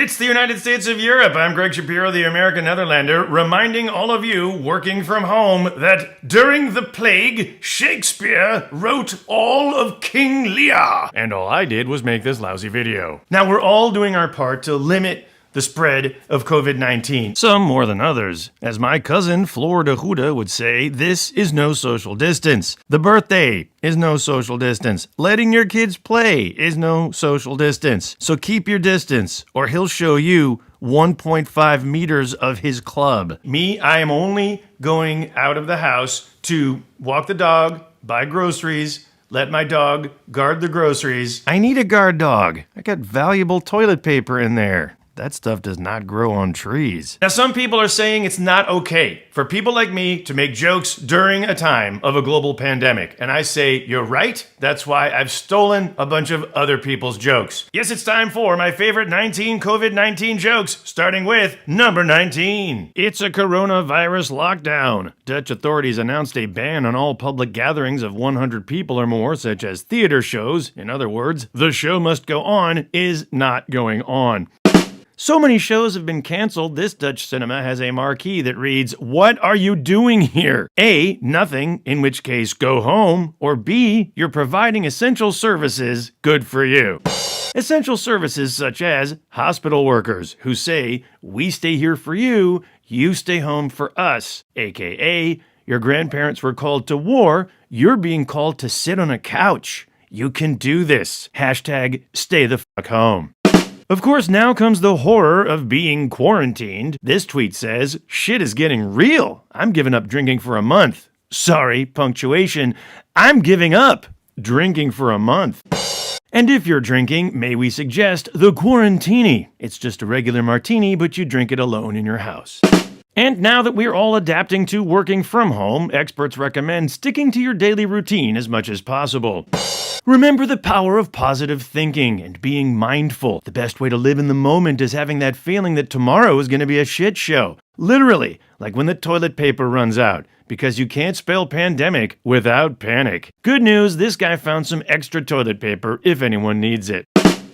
It's the United States of Europe. I'm Greg Shapiro, the American Netherlander, reminding all of you working from home that during the plague, Shakespeare wrote all of King Lear. And all I did was make this lousy video. Now, we're all doing our part to limit the spread of COVID-19. Some more than others. As my cousin Florida Huda would say, this is no social distance. The birthday is no social distance. Letting your kids play is no social distance. So keep your distance, or he'll show you 1.5 meters of his club. Me, I am only going out of the house to walk the dog, buy groceries, let my dog guard the groceries. I need a guard dog. I got valuable toilet paper in there. That stuff does not grow on trees. Now, some people are saying it's not okay for people like me to make jokes during a time of a global pandemic. And I say, you're right. That's why I've stolen a bunch of other people's jokes. Yes, it's time for my favorite 19 COVID-19 jokes, starting with number 19. It's a coronavirus lockdown. Dutch authorities announced a ban on all public gatherings of 100 people or more, such as theater shows. In other words, the show must go on is not going on. So many shows have been canceled, this Dutch cinema has a marquee that reads, "What are you doing here?" A, nothing, in which case go home, or B, you're providing essential services, good for you. Essential services such as hospital workers who say, we stay here for you, you stay home for us, aka, your grandparents were called to war, you're being called to sit on a couch. You can do this. Hashtag stay the fuck home. Of course, now comes the horror of being quarantined. This tweet says, shit is getting real. I'm giving up drinking for a month. Sorry, punctuation. I'm giving up drinking for a month. And if you're drinking, may we suggest the Quarantini. It's just a regular martini, but you drink it alone in your house. And now that we're all adapting to working from home, experts recommend sticking to your daily routine as much as possible. Remember the power of positive thinking and being mindful. The best way to live in the moment is having that feeling that tomorrow is going to be a shit show. Literally, like when the toilet paper runs out, because you can't spell pandemic without panic. Good news, this guy found some extra toilet paper if anyone needs it.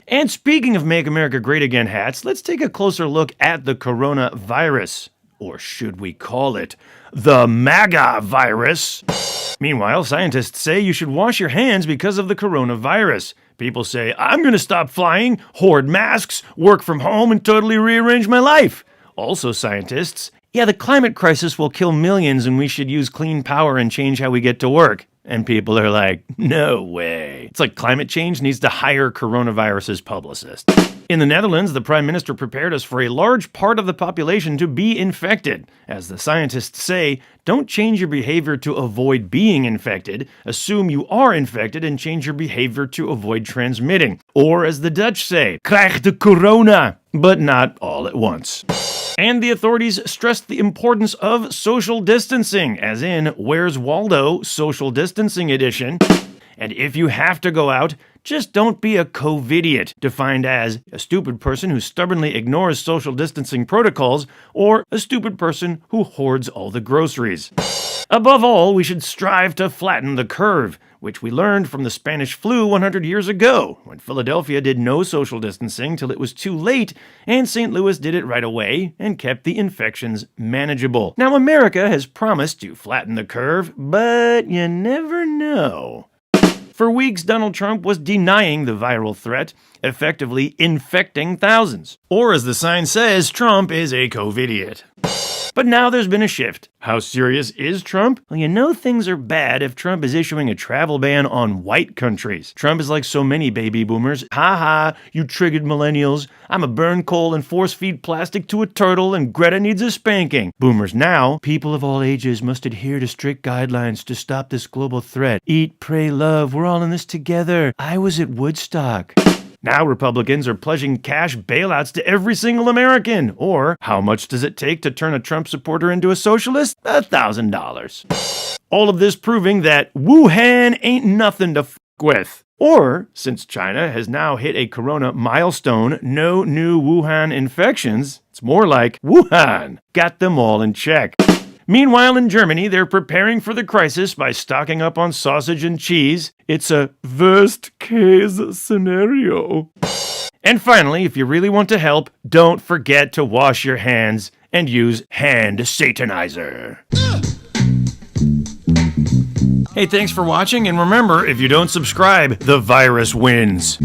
And speaking of Make America Great Again hats, let's take a closer look at the coronavirus. Or should we call it the MAGA virus? Meanwhile, scientists say you should wash your hands because of the coronavirus. People say, I'm going to stop flying, hoard masks, work from home, and totally rearrange my life. Also scientists, yeah, the climate crisis will kill millions and we should use clean power and change how we get to work. And people are like, no way. It's like climate change needs to hire coronavirus's publicist. In the Netherlands, the Prime Minister prepared us for a large part of the population to be infected. As the scientists say, don't change your behavior to avoid being infected. Assume you are infected and change your behavior to avoid transmitting. Or as the Dutch say, krijg de corona, but not all at once. And the authorities stressed the importance of social distancing, as in Where's Waldo? Social Distancing Edition. And if you have to go out, just don't be a COVIDiot, defined as a stupid person who stubbornly ignores social distancing protocols, or a stupid person who hoards all the groceries. Above all, we should strive to flatten the curve, which we learned from the Spanish flu 100 years ago, when Philadelphia did no social distancing till it was too late, and St. Louis did it right away and kept the infections manageable. Now, America has promised to flatten the curve, but you never know. For weeks, Donald Trump was denying the viral threat, effectively infecting thousands. Or as the sign says, Trump is a COVIDiot. But now there's been a shift. How serious is Trump? Well, you know things are bad if Trump is issuing a travel ban on white countries. Trump is like so many baby boomers. Ha ha, you triggered millennials. I'm a burn coal and force feed plastic to a turtle and Greta needs a spanking. Boomers now, people of all ages must adhere to strict guidelines to stop this global threat. Eat, pray, love, we're all in this together. I was at Woodstock. Now Republicans are pledging cash bailouts to every single American. Or, how much does it take to turn a Trump supporter into a socialist? $1,000. All of this proving that Wuhan ain't nothing to f*** with. Or, since China has now hit a corona milestone, no new Wuhan infections, it's more like Wuhan got them all in check. Meanwhile, in Germany, they're preparing for the crisis by stocking up on sausage and cheese. It's a worst-case scenario. And finally, if you really want to help, don't forget to wash your hands and use hand satanizer. Hey, thanks for watching, and remember, if you don't subscribe, the virus wins.